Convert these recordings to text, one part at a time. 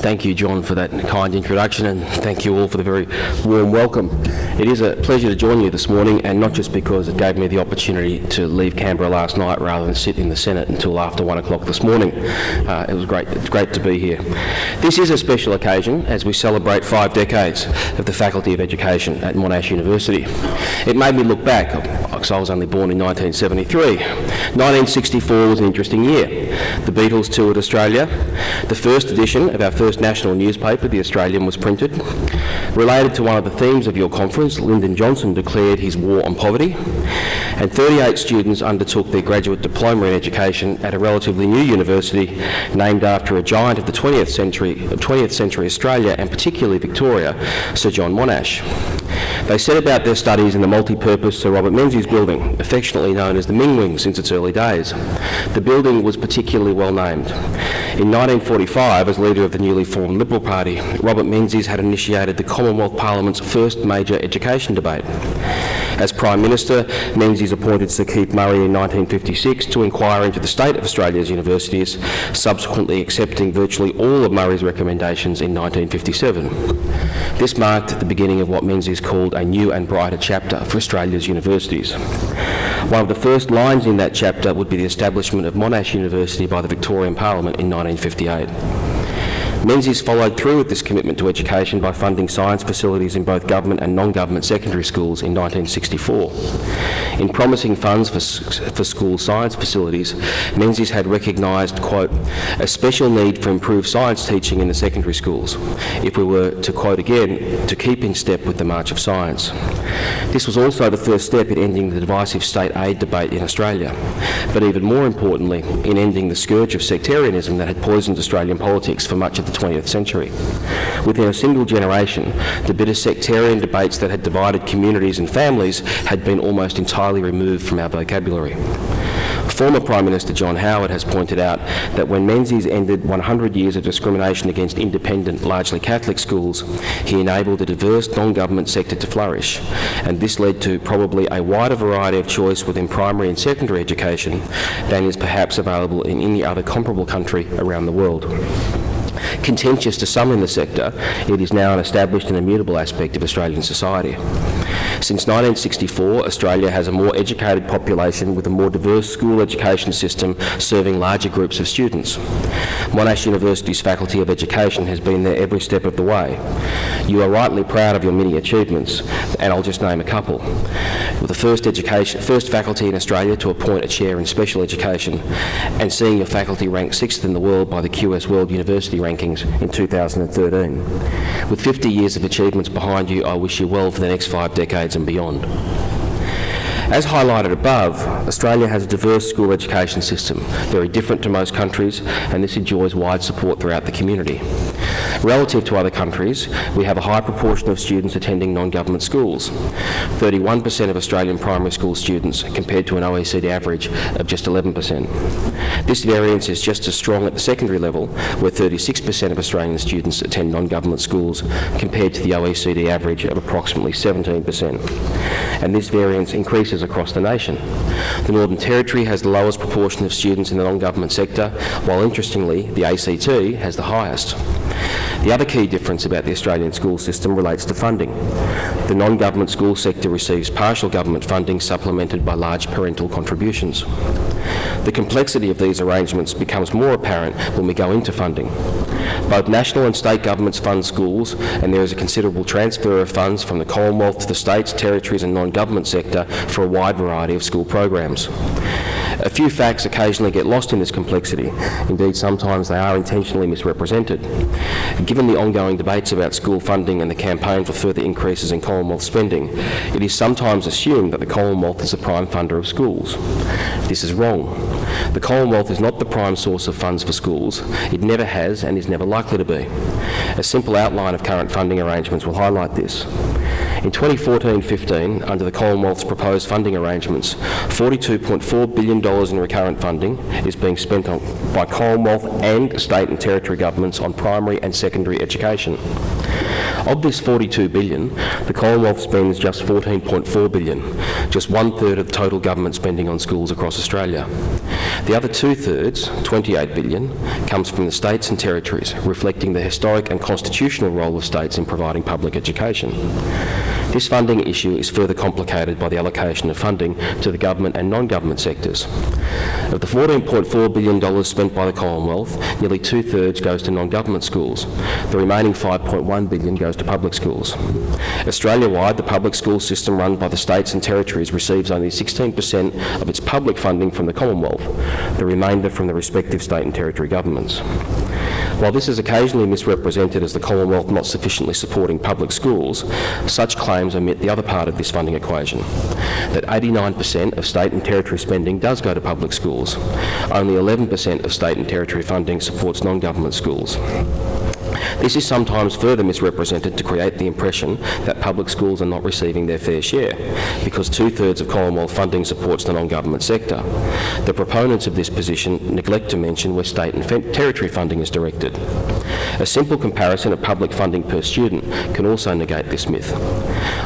Thank you, John, for that kind introduction, and thank you all for the very warm welcome. It is a pleasure to join you this morning, and not just because it gave me the opportunity to leave Canberra last night rather than sit in the Senate until after 1 o'clock this morning. It was great. It's great to be here. This is a special occasion as we celebrate 5 decades of the Faculty of Education at Monash University. It made me look back, because I was only born in 1973. 1964 was an interesting year. The Beatles toured Australia. The first edition of our first national newspaper, The Australian, was printed. Related to one of the themes of your conference, Lyndon Johnson declared his war on poverty, and 38 students undertook their graduate diploma in education at a relatively new university named after a giant of the 20th century Australia, and particularly Victoria, Sir John Monash. They set about their studies in the multi-purpose Sir Robert Menzies building, affectionately known as the Ming Wing since its early days. The building was particularly well named. In 1945, as leader of the newly formed Liberal Party, Robert Menzies had initiated the Commonwealth Parliament's first major education debate. As Prime Minister, Menzies appointed Sir Keith Murray in 1956 to inquire into the state of Australia's universities, subsequently accepting virtually all of Murray's recommendations in 1957. This marked the beginning of what Menzies called a new and brighter chapter for Australia's universities. One of the first lines in that chapter would be the establishment of Monash University by the Victorian Parliament in 1958. Menzies followed through with this commitment to education by funding science facilities in both government and non-government secondary schools in 1964. In promising funds for school science facilities, Menzies had recognised, quote, a special need for improved science teaching in the secondary schools, if we were to, quote again, to keep in step with the march of science. This was also the first step in ending the divisive state aid debate in Australia, but even more importantly, in ending the scourge of sectarianism that had poisoned Australian politics for much of the 20th century. Within a single generation, the bitter sectarian debates that had divided communities and families had been almost entirely removed from our vocabulary. Former Prime Minister John Howard has pointed out that when Menzies ended 100 years of discrimination against independent, largely Catholic schools, he enabled a diverse non-government sector to flourish, and this led to probably a wider variety of choice within primary and secondary education than is perhaps available in any other comparable country around the world. Contentious to some in the sector, it is now an established and immutable aspect of Australian society. Since 1964, Australia has a more educated population with a more diverse school education system serving larger groups of students. Monash University's Faculty of Education has been there every step of the way. You are rightly proud of your many achievements, and I'll just name a couple. With the first faculty in Australia to appoint a chair in special education, and seeing your faculty ranked 6th in the world by the QS World University Rankings in 2013. With 50 years of achievements behind you, I wish you well for the next 5 decades and beyond. As highlighted above, Australia has a diverse school education system, very different to most countries, and this enjoys wide support throughout the community. Relative to other countries, we have a high proportion of students attending non-government schools, 31% of Australian primary school students compared to an OECD average of just 11%. This variance is just as strong at the secondary level, where 36% of Australian students attend non-government schools compared to the OECD average of approximately 17%. And this variance increases across the nation. The Northern Territory has the lowest proportion of students in the non-government sector, while interestingly, the ACT has the highest. The other key difference about the Australian school system relates to funding. The non-government school sector receives partial government funding supplemented by large parental contributions. The complexity of these arrangements becomes more apparent when we go into funding. Both national and state governments fund schools, and there is a considerable transfer of funds from the Commonwealth to the states, territories and non-government sector for a wide variety of school programs. A few facts occasionally get lost in this complexity. Indeed, sometimes they are intentionally misrepresented. Given the ongoing debates about school funding and the campaign for further increases in Commonwealth spending, it is sometimes assumed that the Commonwealth is the prime funder of schools. This is wrong. The Commonwealth is not the prime source of funds for schools. It never has and is never likely to be. A simple outline of current funding arrangements will highlight this. In 2014-15, under the Commonwealth's proposed funding arrangements, $42.4 billion in recurrent funding is being spent by Commonwealth and state and territory governments on primary and secondary education. Of this $42 billion, the Commonwealth spends just $14.4 billion, just 1/3 of the total government spending on schools across Australia. The other two-thirds, $28 billion, comes from the states and territories, reflecting the historic and constitutional role of states in providing public education. This funding issue is further complicated by the allocation of funding to the government and non-government sectors. Of the $14.4 billion spent by the Commonwealth, nearly two-thirds goes to non-government schools. The remaining $5.1 billion goes to public schools. Australia-wide, the public school system run by the states and territories receives only 16% of its public funding from the Commonwealth, the remainder from the respective state and territory governments. While this is occasionally misrepresented as the Commonwealth not sufficiently supporting public schools, such claims omit the other part of this funding equation, that 89% of state and territory spending does go to public schools. Only 11% of state and territory funding supports non-government schools. This is sometimes further misrepresented to create the impression that public schools are not receiving their fair share, because two-thirds of Commonwealth funding supports the non-government sector. The proponents of this position neglect to mention where state and territory funding is directed. A simple comparison of public funding per student can also negate this myth.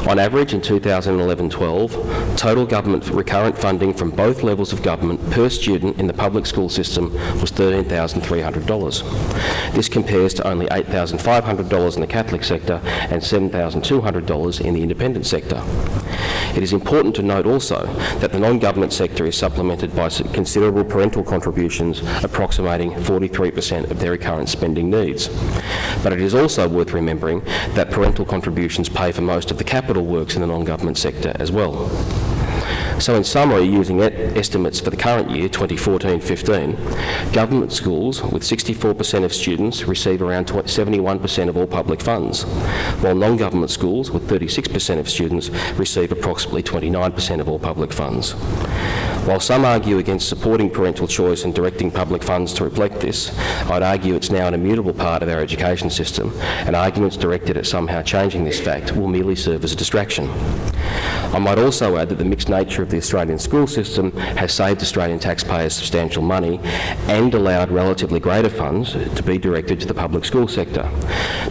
On average, in 2011-12, total government recurrent funding from both levels of government per student in the public school system was $13,300. This compares to only $8,500 in the Catholic sector and $7,200 in the independent sector. It is important to note also that the non-government sector is supplemented by considerable parental contributions approximating 43% of their recurrent spending needs. But it is also worth remembering that parental contributions pay for most of the capital works in the non-government sector as well. So in summary, using estimates for the current year, 2014-15, government schools with 64% of students receive around 71% of all public funds, while non-government schools with 36% of students receive approximately 29% of all public funds. While some argue against supporting parental choice and directing public funds to reflect this, I'd argue it's now an immutable part of our education system, and arguments directed at somehow changing this fact will merely serve as a distraction. I might also add that the mixed nature of the Australian school system has saved Australian taxpayers substantial money and allowed relatively greater funds to be directed to the public school sector.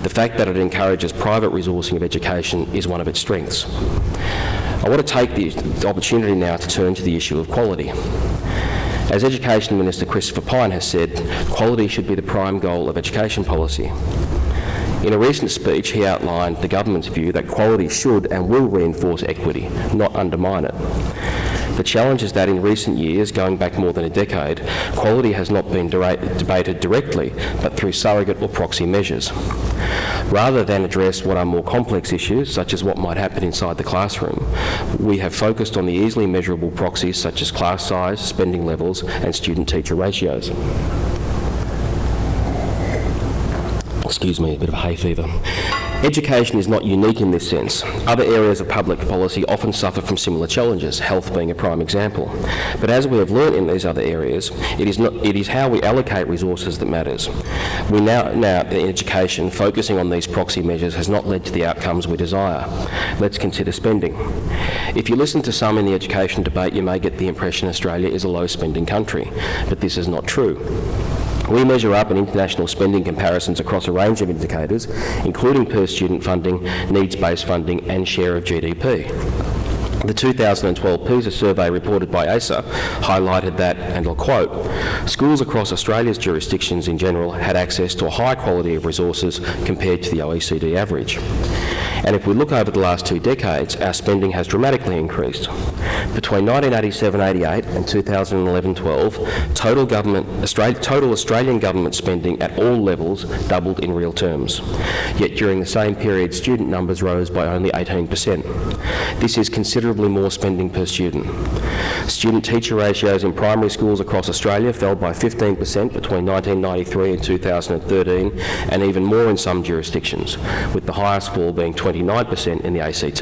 The fact that it encourages private resourcing of education is one of its strengths. I want to take the opportunity now to turn to the issue of quality. As Education Minister Christopher Pyne has said, quality should be the prime goal of education policy. In a recent speech, he outlined the government's view that quality should and will reinforce equity, not undermine it. The challenge is that in recent years, going back more than a decade, quality has not been debated directly, but through surrogate or proxy measures. Rather than address what are more complex issues, such as what might happen inside the classroom, we have focused on the easily measurable proxies such as class size, spending levels, and student-teacher ratios. Excuse me, a bit of hay fever. Education is not unique in this sense. Other areas of public policy often suffer from similar challenges, health being a prime example. But as we have learnt in these other areas, it is how we allocate resources that matters. We now in education, focusing on these proxy measures has not led to the outcomes we desire. Let's consider spending. If you listen to some in the education debate, you may get the impression Australia is a low-spending country, but this is not true. We measure up in international spending comparisons across a range of indicators, including per-student funding, needs-based funding and share of GDP. The 2012 PISA survey reported by ASA highlighted that, and I'll quote, schools across Australia's jurisdictions in general had access to a high quality of resources compared to the OECD average. And if we look over the last 2 decades, our spending has dramatically increased. Between 1987-88 and 2011-12, total Australian government spending at all levels doubled in real terms. Yet during the same period, student numbers rose by only 18%. This is considerably more spending per student. Student-teacher ratios in primary schools across Australia fell by 15% between 1993 and 2013, and even more in some jurisdictions, with the highest fall being 29% in the ACT.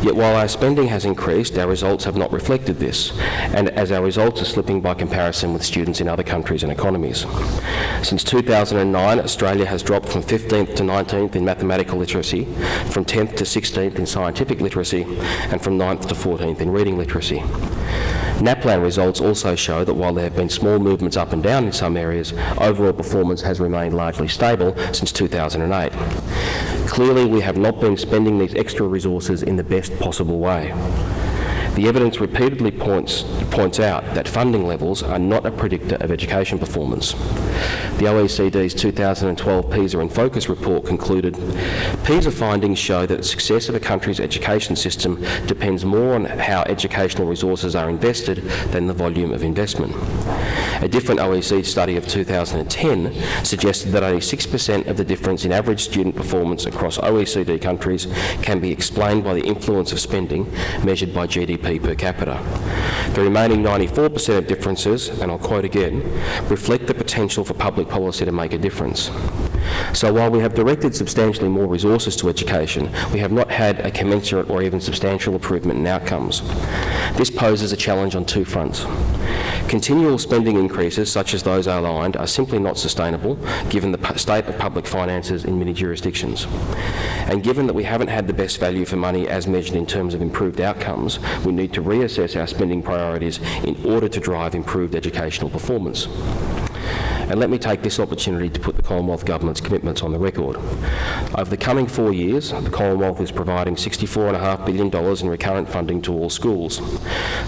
Yet while our spending has increased, our results have not reflected this, and as our results are slipping by comparison with students in other countries and economies. Since 2009, Australia has dropped from 15th to 19th in mathematical literacy, from 10th to 16th in scientific literacy, and from 9th to 14th in reading literacy. NAPLAN results also show that while there have been small movements up and down in some areas, overall performance has remained largely stable since 2008. Clearly, we have not been spending these extra resources in the best possible way. The evidence repeatedly points out that funding levels are not a predictor of education performance. The OECD's 2012 PISA in Focus report concluded, PISA findings show that the success of a country's education system depends more on how educational resources are invested than the volume of investment. A different OECD study of 2010 suggested that only 6% of the difference in average student performance across OECD countries can be explained by the influence of spending measured by GDP per capita. The remaining 94% of differences, and I'll quote again, reflect the potential for public policy to make a difference. So while we have directed substantially more resources to education, we have not had a commensurate or even substantial improvement in outcomes. This poses a challenge on two fronts. Continual spending increases, such as those outlined, are simply not sustainable, given the state of public finances in many jurisdictions. And given that we haven't had the best value for money as measured in terms of improved outcomes, we need to reassess our spending priorities in order to drive improved educational performance. And let me take this opportunity to put the Commonwealth Government's commitments on the record. Over the coming 4 years, the Commonwealth is providing $64.5 billion in recurrent funding to all schools.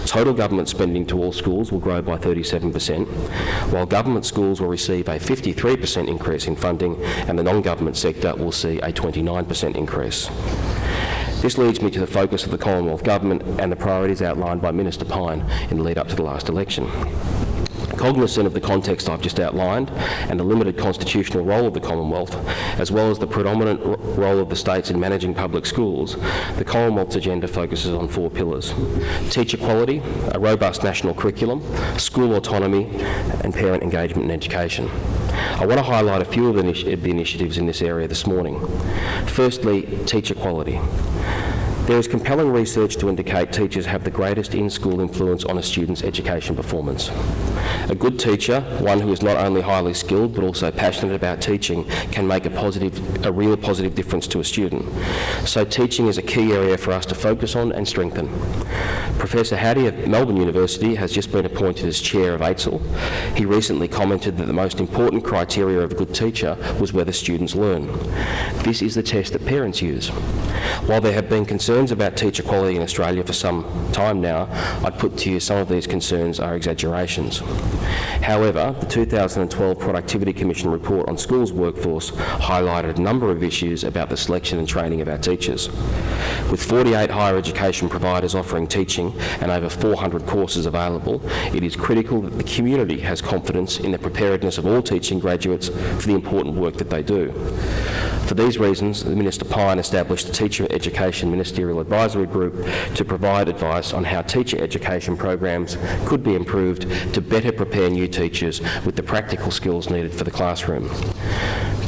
Total government spending to all schools will grow by 37%, while government schools will receive a 53% increase in funding and the non-government sector will see a 29% increase. This leads me to the focus of the Commonwealth Government and the priorities outlined by Minister Pyne in the lead up to the last election. Cognizant of the context I've just outlined and the limited constitutional role of the Commonwealth, as well as the predominant role of the states in managing public schools, the Commonwealth's agenda focuses on 4 pillars: teacher quality, a robust national curriculum, school autonomy, and parent engagement in education. I want to highlight a few of the initiatives in this area this morning. Firstly, teacher quality. There is compelling research to indicate teachers have the greatest in-school influence on a student's education performance. A good teacher, one who is not only highly skilled but also passionate about teaching, can make a real positive difference to a student. So teaching is a key area for us to focus on and strengthen. Professor Hattie of Melbourne University has just been appointed as chair of AITSL. He recently commented that the most important criteria of a good teacher was whether students learn. This is the test that parents use. While there have been concerns about teacher quality in Australia for some time now, I'd put to you some of these concerns are exaggerations. However, the 2012 Productivity Commission report on schools workforce highlighted a number of issues about the selection and training of our teachers. With 48 higher education providers offering teaching and over 400 courses available, it is critical that the community has confidence in the preparedness of all teaching graduates for the important work that they do. For these reasons, Minister Pyne established the Teacher Education Ministerial Advisory Group to provide advice on how teacher education programs could be improved to better prepare new teachers with the practical skills needed for the classroom.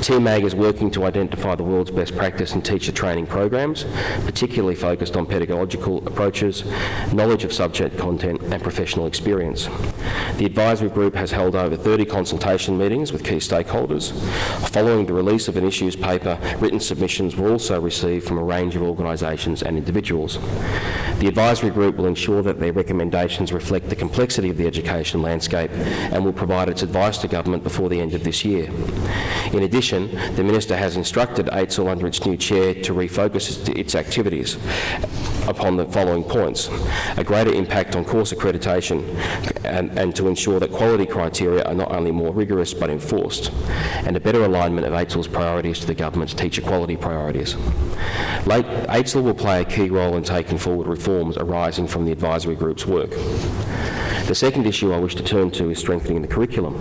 TMAG is working to identify the world's best practice in teacher training programs, particularly focused on pedagogical approaches, knowledge of subject content and professional experience. The advisory group has held over 30 consultation meetings with key stakeholders. Following the release of an issues paper, written submissions were also received from a range of organisations and individuals. The advisory group will ensure that their recommendations reflect the complexity of the education landscape and will provide its advice to government before the end of this year. In addition, the Minister has instructed AITSL under its new chair to refocus its activities upon the following points: a greater impact on course accreditation and to ensure that quality criteria are not only more rigorous but enforced, and a better alignment of AITSL's priorities to the government's teacher quality priorities. AITSL will play a key role in taking forward reforms arising from the advisory group's work. The second issue I wish to turn to is strengthening the curriculum.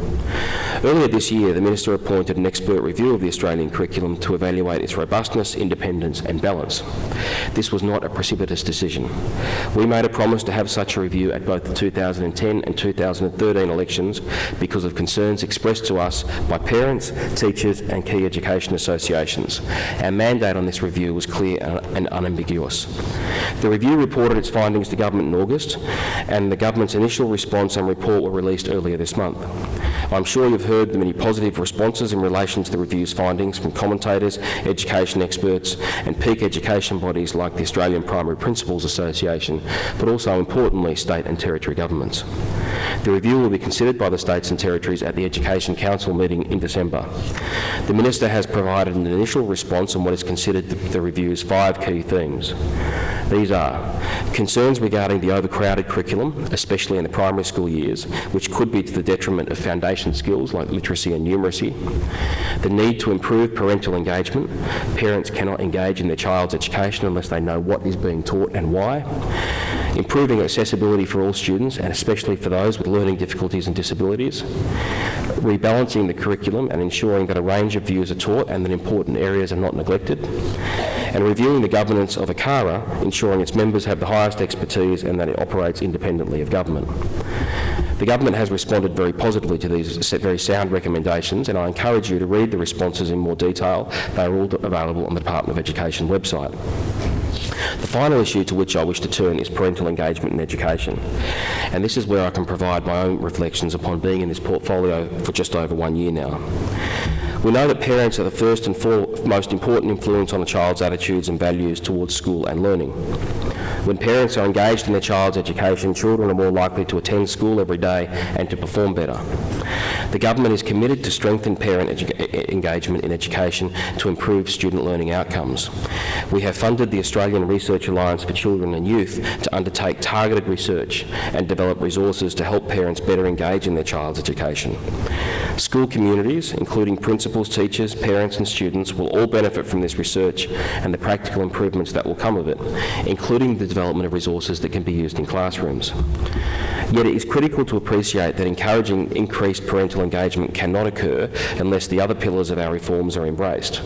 Earlier this year, the Minister appointed an expert review of the Australian curriculum to evaluate its robustness, independence and balance. This was not a precipitous decision. We made a promise to have such a review at both the 2010 and 2013 elections because of concerns expressed to us by parents, teachers and key education associations. Our mandate on this review was clear and unambiguous. The review reported its findings to government in August, and the government's initial response and report were released earlier this month. I'm sure you've heard the many positive responses in relation to the review's findings from commentators, education experts and peak education bodies like the Australian Primary Principals Association, but also importantly state and territory governments. The review will be considered by the states and territories at the Education Council meeting in December. The Minister has provided an initial response on what is considered the review's 5 key themes. These are concerns regarding the overcrowded curriculum, especially in the primary school years, which could be to the detriment of foundation skills like literacy and numeracy. The need to improve parental engagement. Parents cannot engage in their child's education unless they know what is being taught and why. Improving accessibility for all students, and especially for those with learning difficulties and disabilities. Rebalancing the curriculum and ensuring that a range of views are taught and that important areas are not neglected. And reviewing the governance of ACARA, ensuring its members have the highest expertise and that it operates independently of government. The government has responded very positively to these very sound recommendations, and I encourage you to read the responses in more detail. They are all available on the Department of Education website. The final issue to which I wish to turn is parental engagement in education, and this is where I can provide my own reflections upon being in this portfolio for just over 1 year now. We know that parents are the first and most important influence on a child's attitudes and values towards school and learning. When parents are engaged in their child's education, children are more likely to attend school every day and to perform better. The government is committed to strengthen parent engagement in education to improve student learning outcomes. We have funded the Australian Research Alliance for Children and Youth to undertake targeted research and develop resources to help parents better engage in their child's education. School communities, including principals, teachers, parents and students, will all benefit from this research and the practical improvements that will come of it, including the development of resources that can be used in classrooms. Yet it is critical to appreciate that encouraging increased parental engagement cannot occur unless the other pillars of our reforms are embraced.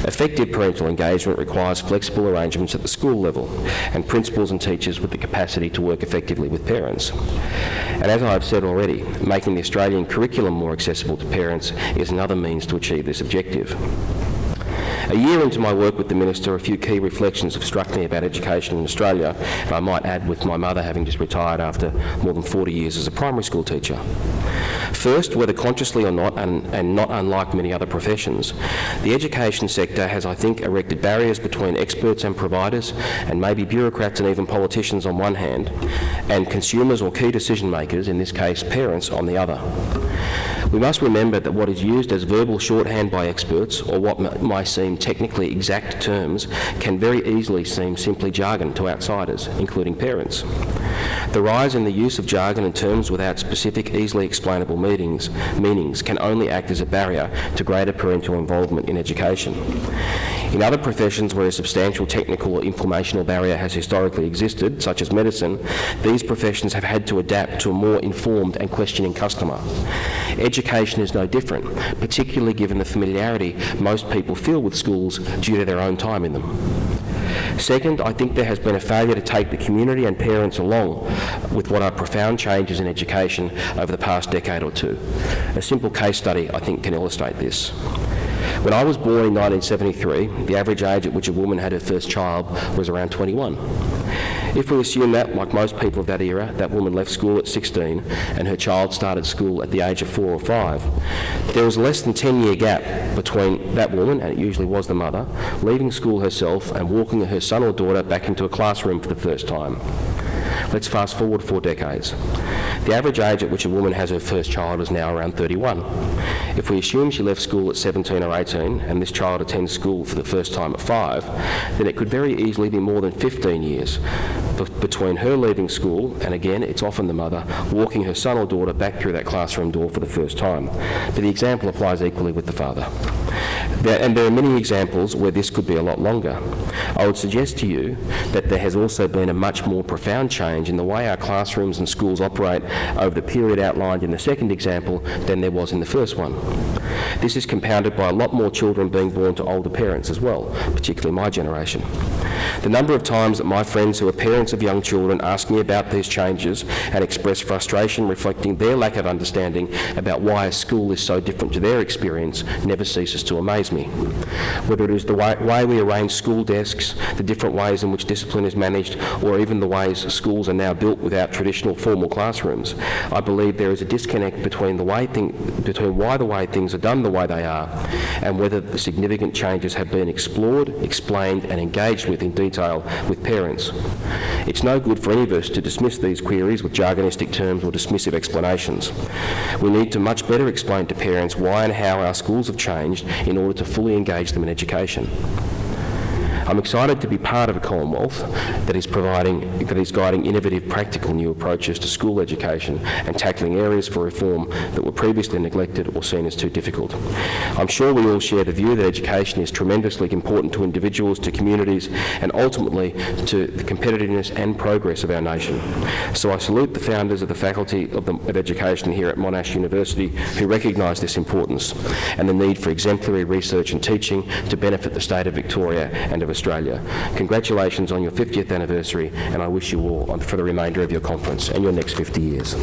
Effective parental engagement requires flexible arrangements at the school level and principals and teachers with the capacity to work effectively with parents. And as I have said already, making the Australian curriculum more accessible to parents is another means to achieve this objective. A year into my work with the Minister, a few key reflections have struck me about education in Australia, and I might add with my mother having just retired after more than 40 years as a primary school teacher. First, whether consciously or not, and not unlike many other professions, the education sector has, I think, erected barriers between experts and providers, and maybe bureaucrats and even politicians on one hand, and consumers or key decision makers, in this case parents, on the other. We must remember that what is used as verbal shorthand by experts, or what might seem technically exact terms, can very easily seem simply jargon to outsiders, including parents. The rise in the use of jargon and terms without specific, easily explainable meanings can only act as a barrier to greater parental involvement in education. In other professions where a substantial technical or informational barrier has historically existed, such as medicine, these professions have had to adapt to a more informed and questioning customer. Education is no different, particularly given the familiarity most people feel with schools due to their own time in them. Second, I think there has been a failure to take the community and parents along with what are profound changes in education over the past decade or two. A simple case study, I think, can illustrate this. When I was born in 1973, the average age at which a woman had her first child was around 21. If we assume that, like most people of that era, that woman left school at 16 and her child started school at the age of 4 or 5, there was a less than 10-year gap between that woman, and it usually was the mother, leaving school herself and walking her son or daughter back into a classroom for the first time. Let's fast forward 4 decades. The average age at which a woman has her first child is now around 31. If we assume she left school at 17 or 18 and this child attends school for the first time at 5, then it could very easily be more than 15 years between her leaving school, and again, it's often the mother, walking her son or daughter back through that classroom door for the first time. But the example applies equally with the father. And there are many examples where this could be a lot longer. I would suggest to you that there has also been a much more profound change in the way our classrooms and schools operate over the period outlined in the second example than there was in the first one. This is compounded by a lot more children being born to older parents as well, particularly my generation. The number of times that my friends who are parents of young children ask me about these changes and express frustration reflecting their lack of understanding about why a school is so different to their experience never ceases to amaze me. Whether it is the way we arrange school desks, the different ways in which discipline is managed, or even the ways schools are now built without traditional formal classrooms, I believe there is a disconnect between why the way things are done the way they are and whether the significant changes have been explored, explained and engaged with in in detail with parents. It's no good for any of us to dismiss these queries with jargonistic terms or dismissive explanations. We need to much better explain to parents why and how our schools have changed in order to fully engage them in education. I'm excited to be part of a Commonwealth that is guiding innovative, practical new approaches to school education and tackling areas for reform that were previously neglected or seen as too difficult. I'm sure we all share the view that education is tremendously important to individuals, to communities, and ultimately to the competitiveness and progress of our nation. So I salute the founders of the Faculty of Education here at Monash University who recognise this importance and the need for exemplary research and teaching to benefit the state of Victoria and of Australia. Congratulations on your 50th anniversary, and I wish you all for the remainder of your conference and your next 50 years.